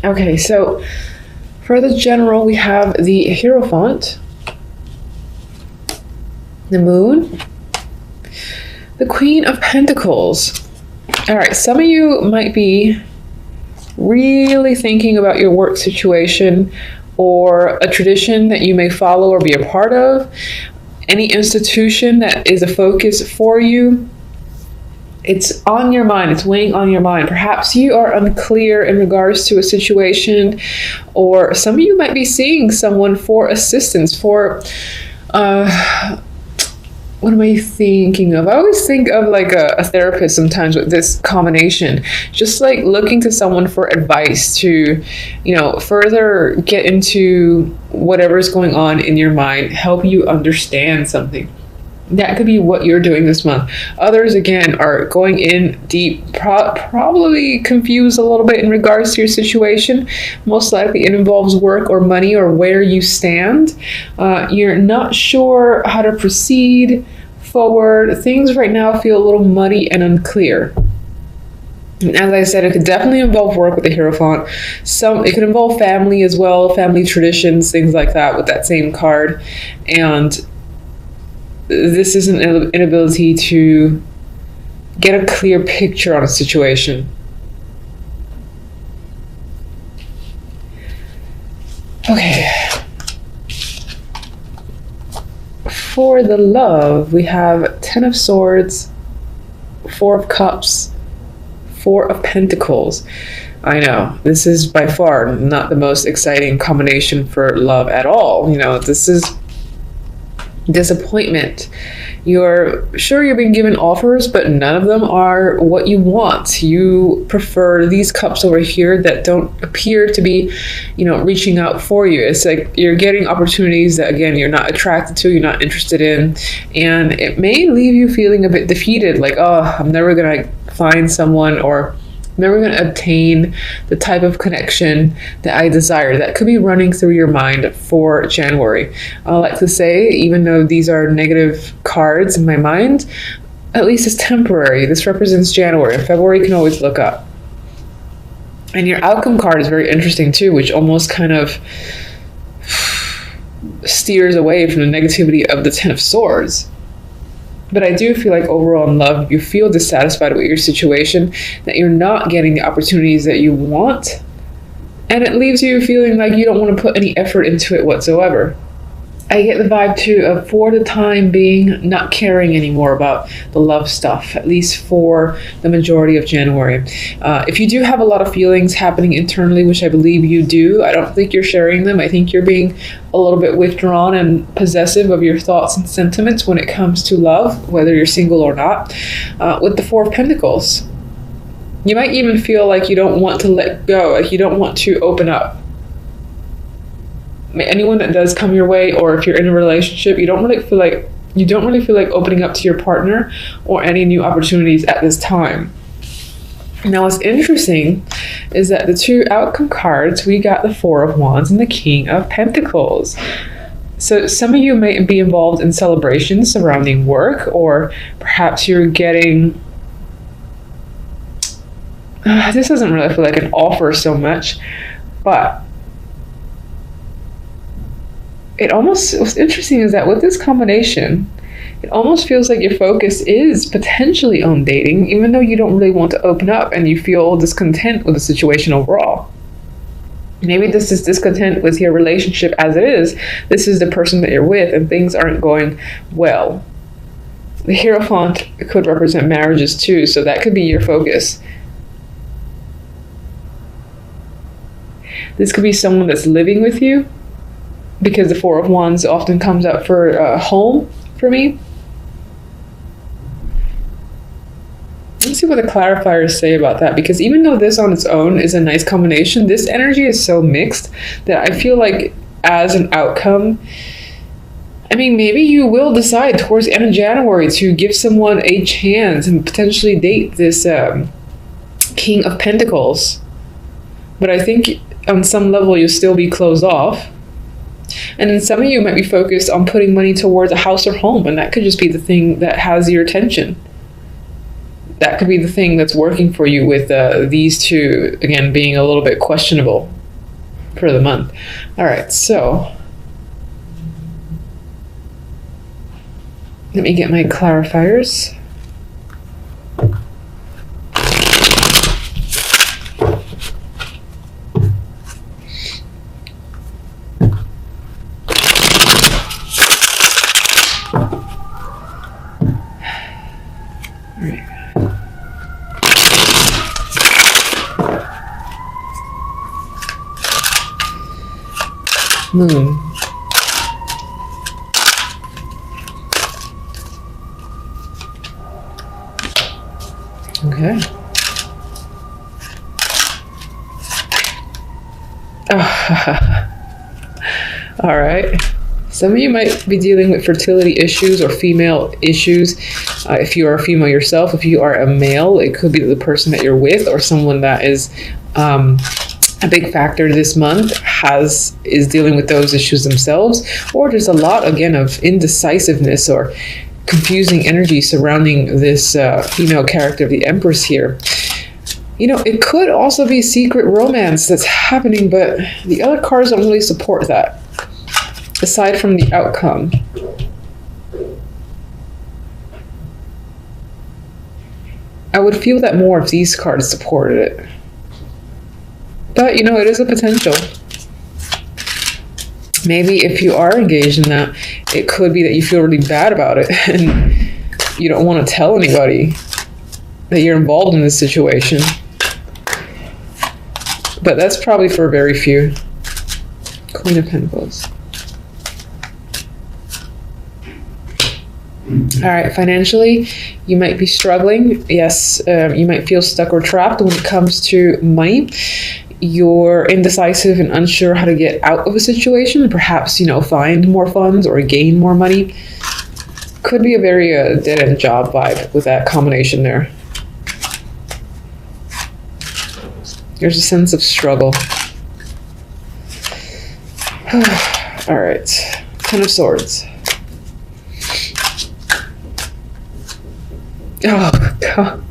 Okay, so for the general, we have the Hierophant, the Moon, the Queen of Pentacles. All right, some of you might be really thinking about your work situation or a tradition that you may follow or be a part of, any institution that is a focus for you. It's on your mind, it's weighing on your mind. Perhaps you are unclear in regards to a situation, or some of you might be seeing someone for assistance, for what am I thinking of? I always think of like a therapist sometimes with this combination, just like looking to someone for advice to, further get into whatever's going on in your mind, help you understand something. That could be what you're doing this month. Others, again, are going in deep, probably confused a little bit in regards to your situation. Most likely it involves work or money or where you stand. You're not sure how to proceed forward. Things right now feel a little muddy and unclear. And as I said, it could definitely involve work with the Hierophant. It could involve family as well, family traditions, things like that with that same card. And this is an inability to get a clear picture on a situation. Okay. For the love, we have 10 of Swords, 4 of Cups, 4 of Pentacles. I know, this is by far not the most exciting combination for love at all. This is disappointment. You're sure you're being given offers, but none of them are what you want. You prefer these cups over here that don't appear to be, reaching out for you. It's like you're getting opportunities that, again, you're not attracted to, you're not interested in, and it may leave you feeling a bit defeated, like, oh, I'm never gonna find someone, or never going to obtain the type of connection that I desire. That could be running through your mind for January. I like to say, even though these are negative cards in my mind, at least it's temporary. This represents January. February can always look up. And your outcome card is very interesting too, which almost kind of steers away from the negativity of the 10 of Swords. But I do feel like overall in love, you feel dissatisfied with your situation, that you're not getting the opportunities that you want. And it leaves you feeling like you don't want to put any effort into it whatsoever. I get the vibe too of, for the time being, not caring anymore about the love stuff, at least for the majority of January. If you do have a lot of feelings happening internally, which I believe you do, I don't think you're sharing them. I think you're being a little bit withdrawn and possessive of your thoughts and sentiments when it comes to love, whether you're single or not. With the 4 of Pentacles, you might even feel like you don't want to let go, like you don't want to open up. Anyone that does come your way, or if you're in a relationship, you don't really feel like opening up to your partner or any new opportunities at this time. Now, what's interesting is that the 2 outcome cards, we got the 4 of Wands and the King of Pentacles. So some of you may be involved in celebrations surrounding work, or perhaps you're getting this doesn't really feel like an offer so much, but what's interesting is that with this combination, it almost feels like your focus is potentially on dating, even though you don't really want to open up and you feel discontent with the situation overall. Maybe this is discontent with your relationship as it is. This is the person that you're with and things aren't going well. The Hierophant could represent marriages too, so that could be your focus. This could be someone that's living with you, because the 4 of Wands often comes up for home for me. Let's see what the clarifiers say about that, because even though this on its own is a nice combination, this energy is so mixed that I feel like as an outcome, maybe you will decide towards the end of January to give someone a chance and potentially date this King of Pentacles. But I think on some level you'll still be closed off. And then some of you might be focused on putting money towards a house or home, and that could just be the thing that has your attention. that could be the thing that's working for you with these two, again, being a little bit questionable for the month. All right, so let me get my clarifiers. Moon. Okay. All right. Some of you might be dealing with fertility issues or female issues. If you are a female yourself, if you are a male, it could be the person that you're with or someone that is a big factor this month is dealing with those issues themselves, or there's a lot again of indecisiveness or confusing energy surrounding this female character of the Empress here. You know, it could also be secret romance that's happening, but the other cards don't really support that, aside from the outcome. I would feel that more if these cards supported it. But, you know, it is a potential. Maybe if you are engaged in that, it could be that you feel really bad about it and you don't want to tell anybody that you're involved in this situation. But that's probably for very few. Queen of Pentacles. All right, financially, you might be struggling. Yes, you might feel stuck or trapped when it comes to money. You're indecisive and unsure how to get out of a situation and perhaps, you know, find more funds or gain more money. Could be a very dead-end job vibe with that combination there. There's a sense of struggle. All right, Ten of Swords. Oh, God.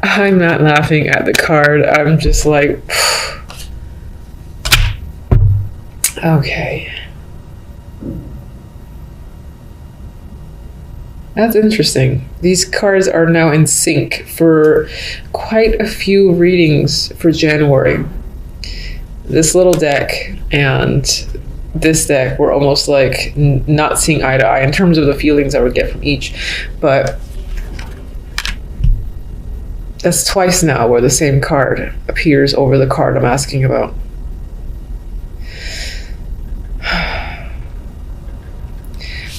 I'm not laughing at the card. I'm just like, okay. That's interesting. These cards are now in sync for quite a few readings for January. This little deck and this deck were almost like not seeing eye to eye in terms of the feelings I would get from each. But that's twice now where the same card appears over the card I'm asking about.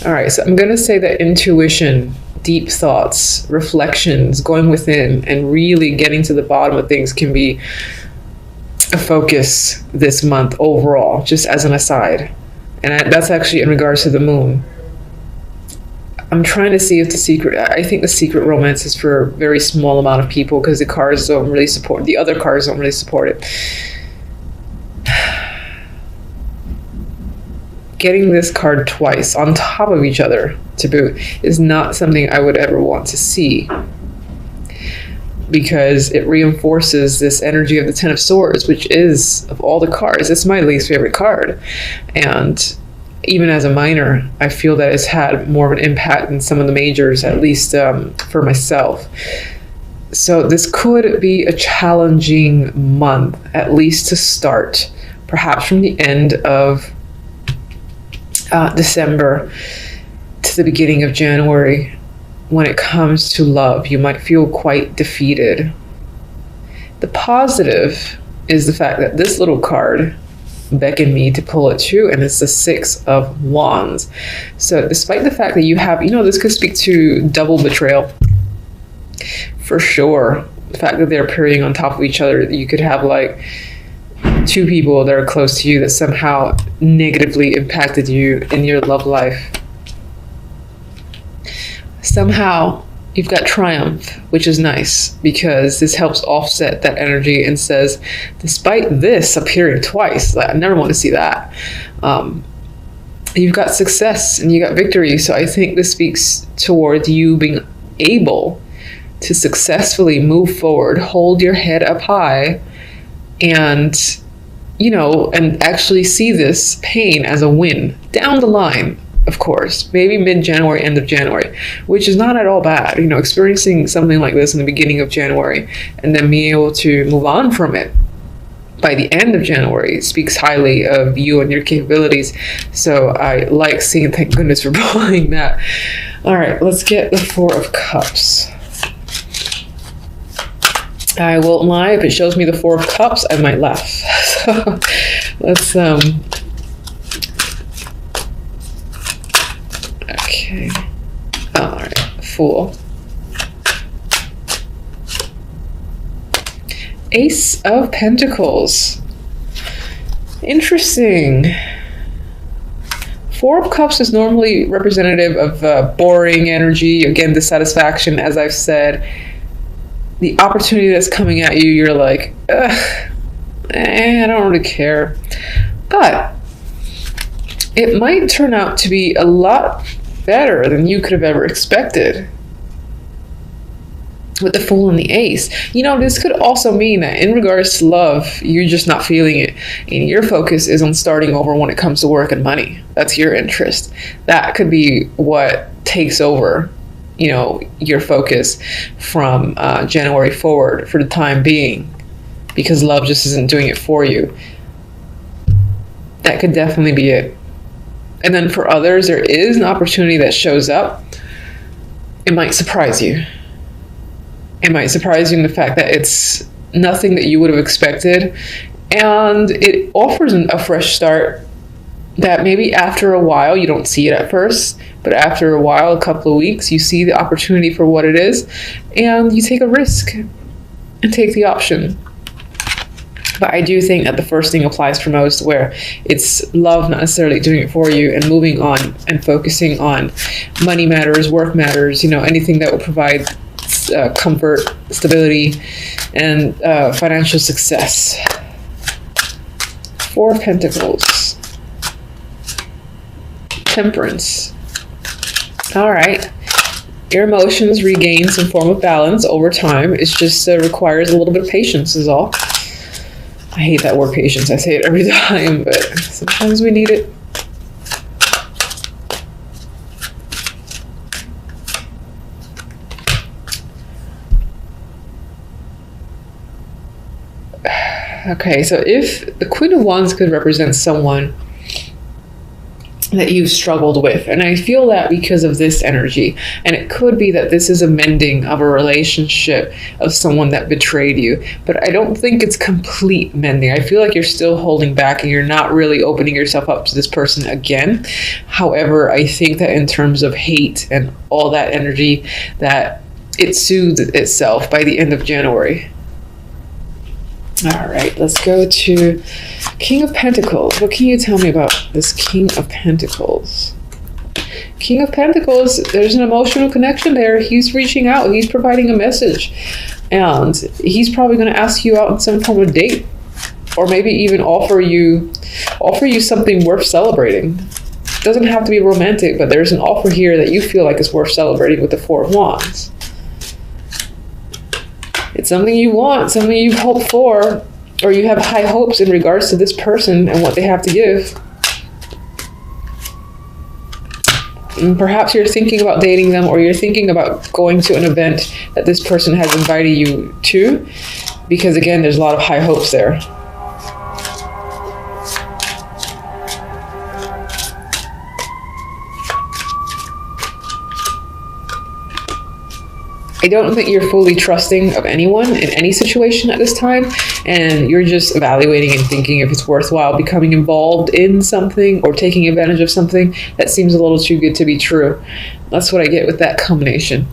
All right, so I'm going to say that intuition, deep thoughts, reflections, going within and really getting to the bottom of things can be a focus this month overall, just as an aside. And that's actually in regards to the moon. I'm trying to see if I think the secret romance is for a very small amount of people because the cards don't really support, the other cards don't really support it. Getting this card twice on top of each other to boot is not something I would ever want to see, because it reinforces this energy of the Ten of Swords, which is, of all the cards, it's my least favorite card. And even as a minor, I feel that it's had more of an impact than some of the majors, at least for myself. So this could be a challenging month, at least to start, perhaps from the end of December to the beginning of January. When it comes to love, you might feel quite defeated. The positive is the fact that this little card beckoned me to pull it too, and it's the Six of Wands. So despite the fact that you have, you know, this could speak to double betrayal for sure. The fact that they're appearing on top of each other, you could have like two people that are close to you that somehow negatively impacted you in your love life. Somehow you've got triumph, which is nice because this helps offset that energy and says, despite this appearing twice, I never want to see that. You've got success and you got victory. So I think this speaks toward you being able to successfully move forward, hold your head up high, and, and actually see this pain as a win down the line. Of course, maybe mid-January, end of January, which is not at all bad. Experiencing something like this in the beginning of January and then being able to move on from it by the end of January speaks highly of you and your capabilities. So I like seeing, thank goodness for pulling that. All right, let's get the Four of Cups. I won't lie, if it shows me the Four of Cups, I might laugh. So let's okay. All right, Fool. Ace of Pentacles. Interesting. Four of Cups is normally representative of boring energy. Again, dissatisfaction, as I've said. The opportunity that's coming at you, you're like, I don't really care. But it might turn out to be a lot better than you could have ever expected. With the Fool and the Ace. This could also mean that in regards to love, you're just not feeling it. And your focus is on starting over when it comes to work and money. That's your interest. That could be what takes over, your focus from January forward for the time being. Because love just isn't doing it for you. That could definitely be it. And then for others, there is an opportunity that shows up. It might surprise you. It might surprise you in the fact that it's nothing that you would have expected. And it offers a fresh start that maybe after a while, you don't see it at first, but after a while, a couple of weeks, you see the opportunity for what it is, and you take a risk and take the option. But I do think that the first thing applies for most, where it's love not necessarily doing it for you and moving on and focusing on money matters, work matters, anything that will provide comfort, stability, and financial success. Four of Pentacles. Temperance. All right. Your emotions regain some form of balance over time. It just requires a little bit of patience is all. I hate that word patience. I say it every time, but sometimes we need it. Okay, so if the Queen of Wands could represent someone that you've struggled with, and I feel that because of this energy, and it could be that this is a mending of a relationship of someone that betrayed you, but I don't think it's complete mending. I feel like you're still holding back and you're not really opening yourself up to this person again. However, I think that in terms of hate and all that energy, that it soothed itself by the end of January. All right, let's go to King of Pentacles. What can you tell me about this King of Pentacles? King of Pentacles, there's an emotional connection there. He's reaching out. He's providing a message. And he's probably going to ask you out on some form of date. Or maybe even offer you something worth celebrating. It doesn't have to be romantic, but there's an offer here that you feel like is worth celebrating with the Four of Wands. It's something you want, something you've hoped for, or you have high hopes in regards to this person and what they have to give. And perhaps you're thinking about dating them, or you're thinking about going to an event that this person has invited you to, because again, there's a lot of high hopes there. I don't think you're fully trusting of anyone in any situation at this time, and you're just evaluating and thinking if it's worthwhile becoming involved in something or taking advantage of something that seems a little too good to be true. That's what I get with that combination.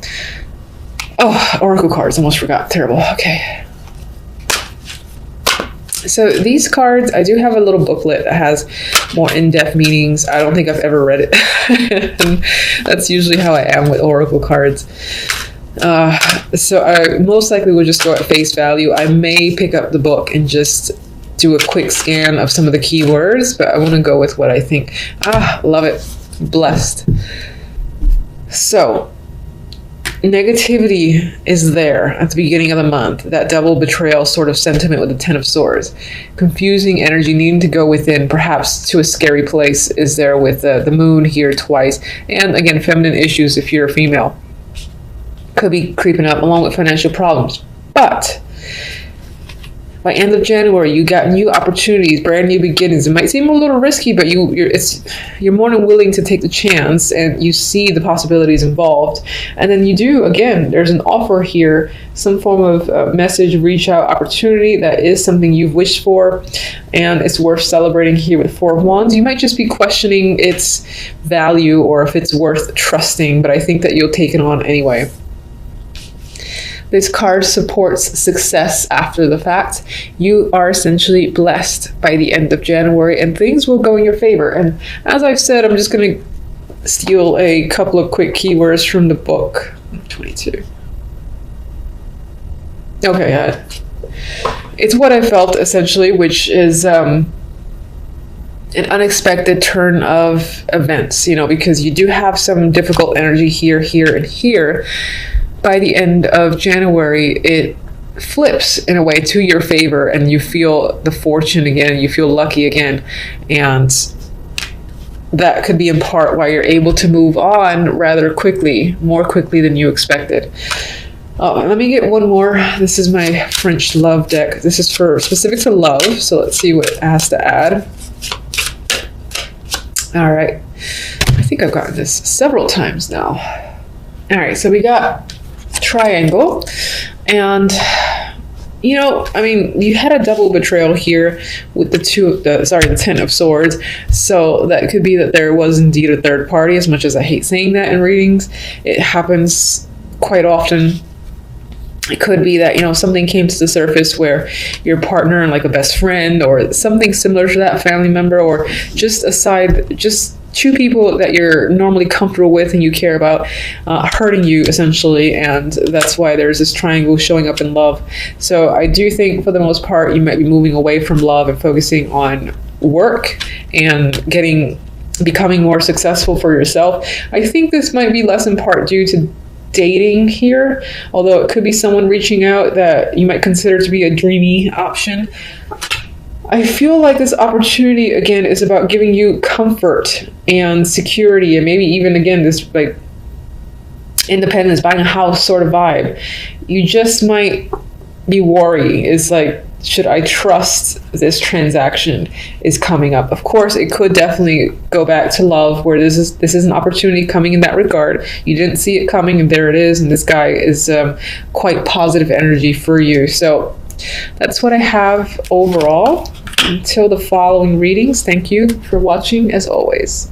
Oh, Oracle cards, almost forgot. Terrible. Okay. So these cards, I do have a little booklet that has more in-depth meanings. I don't think I've ever read it. And that's usually how I am with Oracle cards. So I most likely will just go at face value. I may pick up the book and just do a quick scan of some of the keywords, but I want to go with what I think. Love it. Blessed. So Negativity is there at the beginning of the month, that double betrayal sort of sentiment with the Ten of Swords. Confusing energy needing to go within, perhaps to a scary place, is there with the moon here twice. And again, feminine issues if you're a female could be creeping up, along with financial problems. But by end of January, you got new opportunities, brand new beginnings. It might seem a little risky, but you're more than willing to take the chance, and you see the possibilities involved. And then you do, again, there's an offer here, some form of message, reach out opportunity that is something you've wished for, and it's worth celebrating here with Four of Wands. You might just be questioning its value or if it's worth trusting, but I think that you'll take it on anyway. This card supports success after the fact. You are essentially blessed by the end of January, and things will go in your favor. And as I've said, I'm just going to steal a couple of quick keywords from the book. 22. Okay, it's what I felt essentially, which is an unexpected turn of events, because you do have some difficult energy here, and here. By the end of January, it flips in a way to your favor, and you feel the fortune again, you feel lucky again, and that could be in part why you're able to move on rather quickly, more quickly than you expected. Oh, let me get one more. This is my French love deck. This is for specific to love, so let's see what it has to add. All right, I think I've gotten this several times now. All right, so we got triangle, and you had a double betrayal here with the Ten of Swords, so that could be that there was indeed a third party. As much as I hate saying that in readings, it happens quite often. It could be that something came to the surface where your partner and like a best friend or something similar to that, family member, or just two people that you're normally comfortable with and you care about, hurting you essentially, and that's why there's this triangle showing up in love. So I do think for the most part you might be moving away from love and focusing on work and becoming more successful for yourself. I think this might be less in part due to dating here, although it could be someone reaching out that you might consider to be a dreamy option. I feel like this opportunity, again, is about giving you comfort and security, and maybe even, again, this like independence, buying a house sort of vibe. You just might be worried. It's like, should I trust this transaction is coming up? Of course, it could definitely go back to love, where this is an opportunity coming in that regard. You didn't see it coming, and there it is, and this guy is quite positive energy for you. So that's what I have overall. Until the following readings, thank you for watching as always.